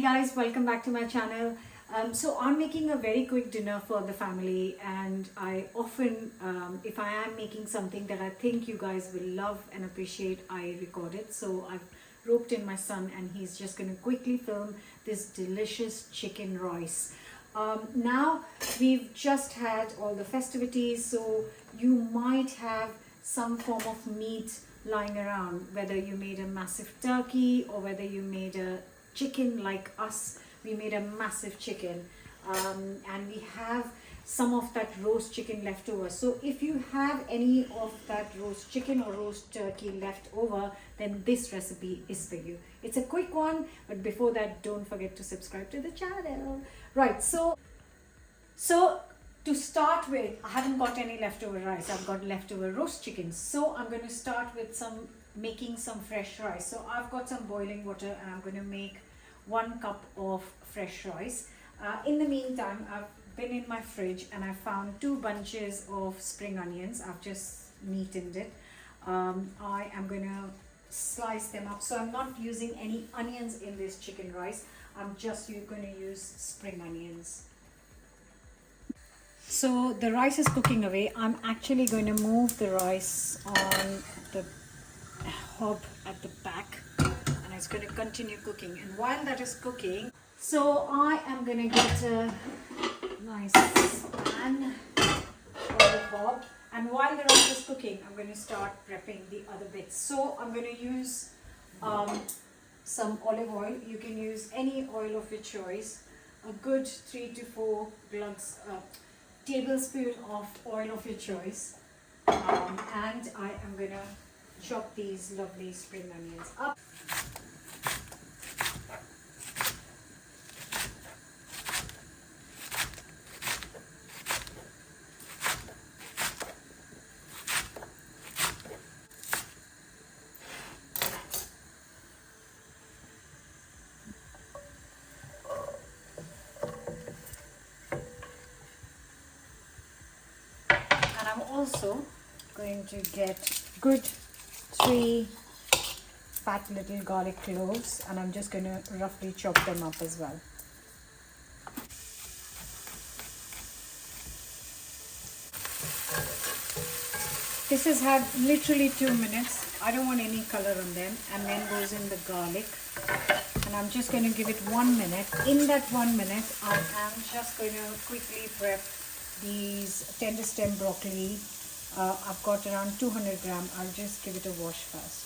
guys, welcome back to my channel. So I'm making a very quick dinner for the family, and I often, if I am making something that I think you guys will love and appreciate, I record it. So I've roped in my son and he's just going to quickly film this delicious chicken rice. Now we've just had all the festivities, so you might have some form of meat lying around, whether you made a massive turkey or whether you made a chicken like us. We made a massive chicken, and we have some of that roast chicken left over. So if you have any of that roast chicken or roast turkey left over, then this recipe is for you. It's a quick one, but before that, don't forget to subscribe to the channel. Right, so to start with, I haven't got any leftover rice. I've got leftover roast chicken. So I'm going to start with making some fresh rice. So I've got some boiling water and I'm going to make 1 cup of fresh rice. In the meantime, I've been in my fridge and I found 2 bunches of spring onions. I've just neatened it. I am going to slice them up. So I'm not using any onions in this chicken rice. I'm just going to use spring onions. So the rice is cooking away. I'm actually going to move the rice on the hob at the back, and it's going to continue cooking. And while that is cooking, so I am going to get a nice pan on the hob, and while the rice is cooking, I'm going to start prepping the other bits. So I'm going to use some olive oil. You can use any oil of your choice. A good 3 to 4 tablespoon of oil of your choice, and I am going to chop these lovely spring onions up. I'm also going to get good 3 fat little garlic cloves, and I'm just going to roughly chop them up as well. This has had literally 2 minutes. I don't want any color on them, and then goes in the garlic, and I'm just going to give it 1 minute. In that 1 minute, I am just going to quickly prep these tender stem broccoli. I've got around 200 gram. I'll just give it a wash first.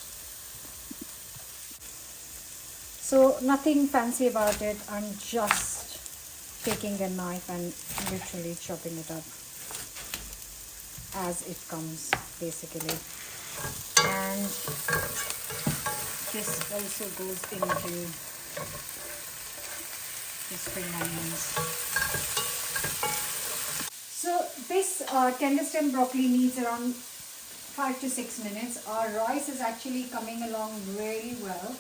So nothing fancy about it. I'm just taking a knife and literally chopping it up as it comes, basically. And this also goes into the spring onions. So this tender stem broccoli needs around 5 to 6 minutes. Our rice is actually coming along really well.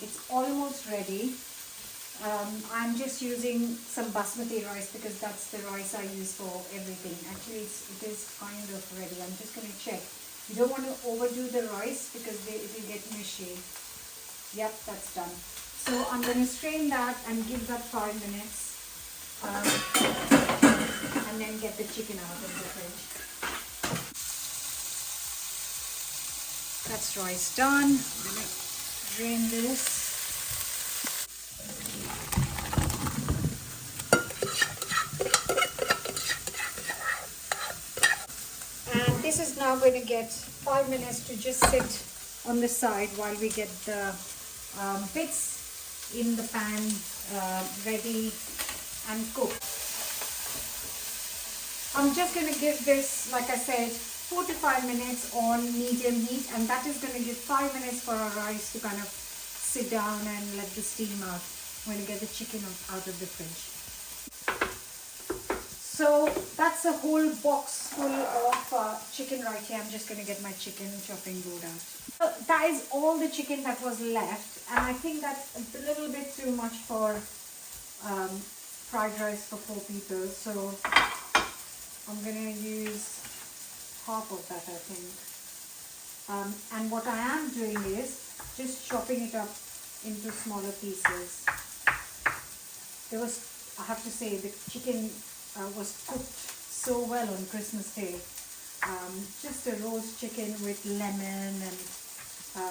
It's almost ready. I'm just using some basmati rice because that's the rice I use for everything. Actually, it is kind of ready. I'm just going to check. You don't want to overdo the rice because it will get mushy. Yep, that's done. So I'm going to strain that and give that 5 minutes. And then get the chicken out of the fridge. That's rice done. I'm going to drain this. And this is now going to get 5 minutes to just sit on the side while we get the bits in the pan ready and cooked. I'm just going to give this, like I said, 4 to 5 minutes on medium heat, and that is going to give 5 minutes for our rice to kind of sit down and let the steam out. I'm going to get the chicken out of the fridge. So that's a whole box full of chicken right here. I'm just going to get my chicken chopping board out. So that is all the chicken that was left, and I think that's a little bit too much for fried rice for 4 people. So I'm going to use half of that, I think. And what I am doing is just chopping it up into smaller pieces. I have to say, the chicken was cooked so well on Christmas Day. Just a roast chicken with lemon and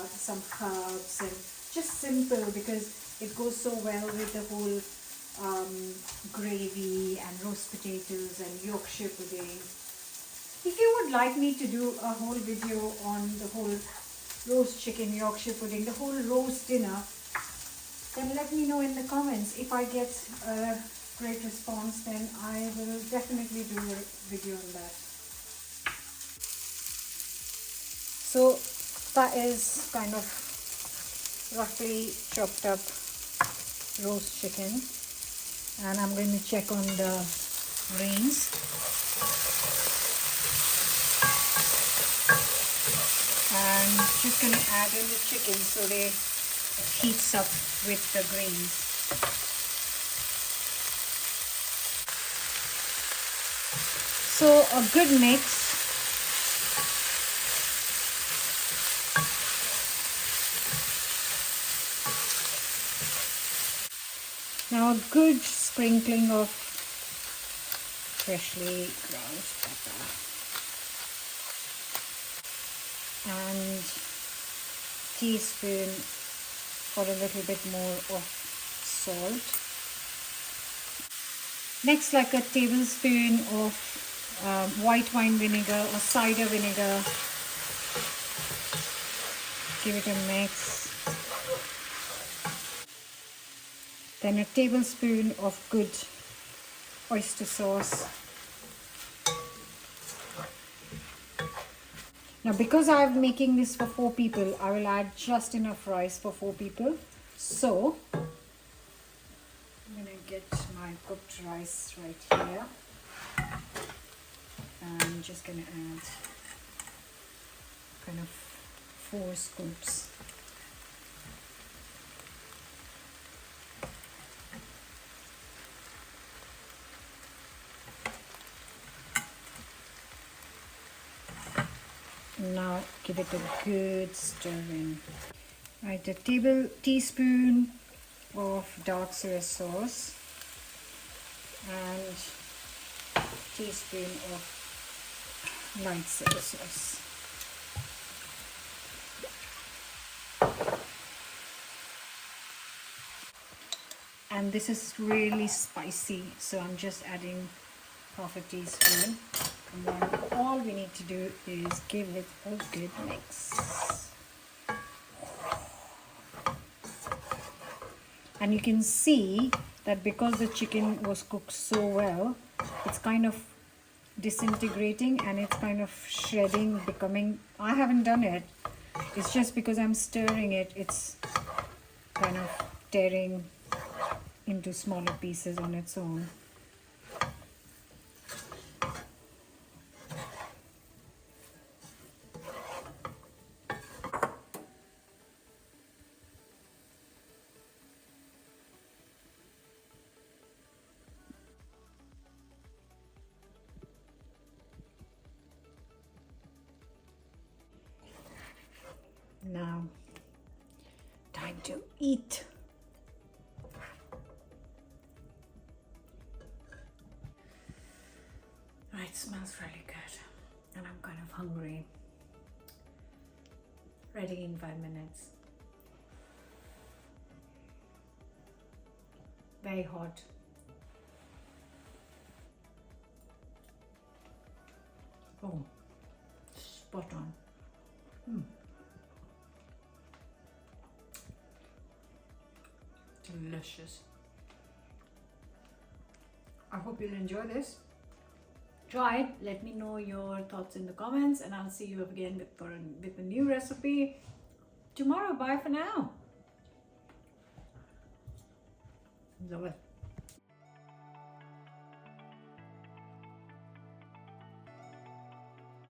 some herbs, and just simple because it goes so well with the whole gravy and roast potatoes and Yorkshire pudding. If you would like me to do a whole video on the whole roast chicken, Yorkshire pudding, the whole roast dinner, then let me know in the comments. If I get a great response, then I will definitely do a video on that. So that is kind of roughly chopped up roast chicken, and I'm going to check on the grains. And just going to add in the chicken so it heats up with the grains. So a good mix. Now a good sprinkling of freshly ground pepper and teaspoon or a little bit more of salt. Next, like a tablespoon of white wine vinegar or cider vinegar. Give it a mix. Then a tablespoon of good oyster sauce. Now, because I'm making this for 4 people, I will add just enough rice for 4 people. So, I'm going to get my cooked rice right here. And I'm just going to add kind of 4 scoops. Now give it a good stirring. Right, a teaspoon of dark soy sauce and teaspoon of light soy sauce. And this is really spicy, so I'm just adding half a teaspoon. And then all we need to do is give it a good mix. And you can see that because the chicken was cooked so well, it's kind of disintegrating and it's kind of shredding, becoming, I haven't done it, it's just because I'm stirring it, it's kind of tearing into smaller pieces on its own. Now, time to eat. It smells really good and I'm kind of hungry. Ready in 5 minutes. Very hot. Oh, spot on. Delicious. I hope you'll enjoy this. Try it. Let me know your thoughts in the comments, and I'll see you again with a new recipe tomorrow. Bye for now. Love it.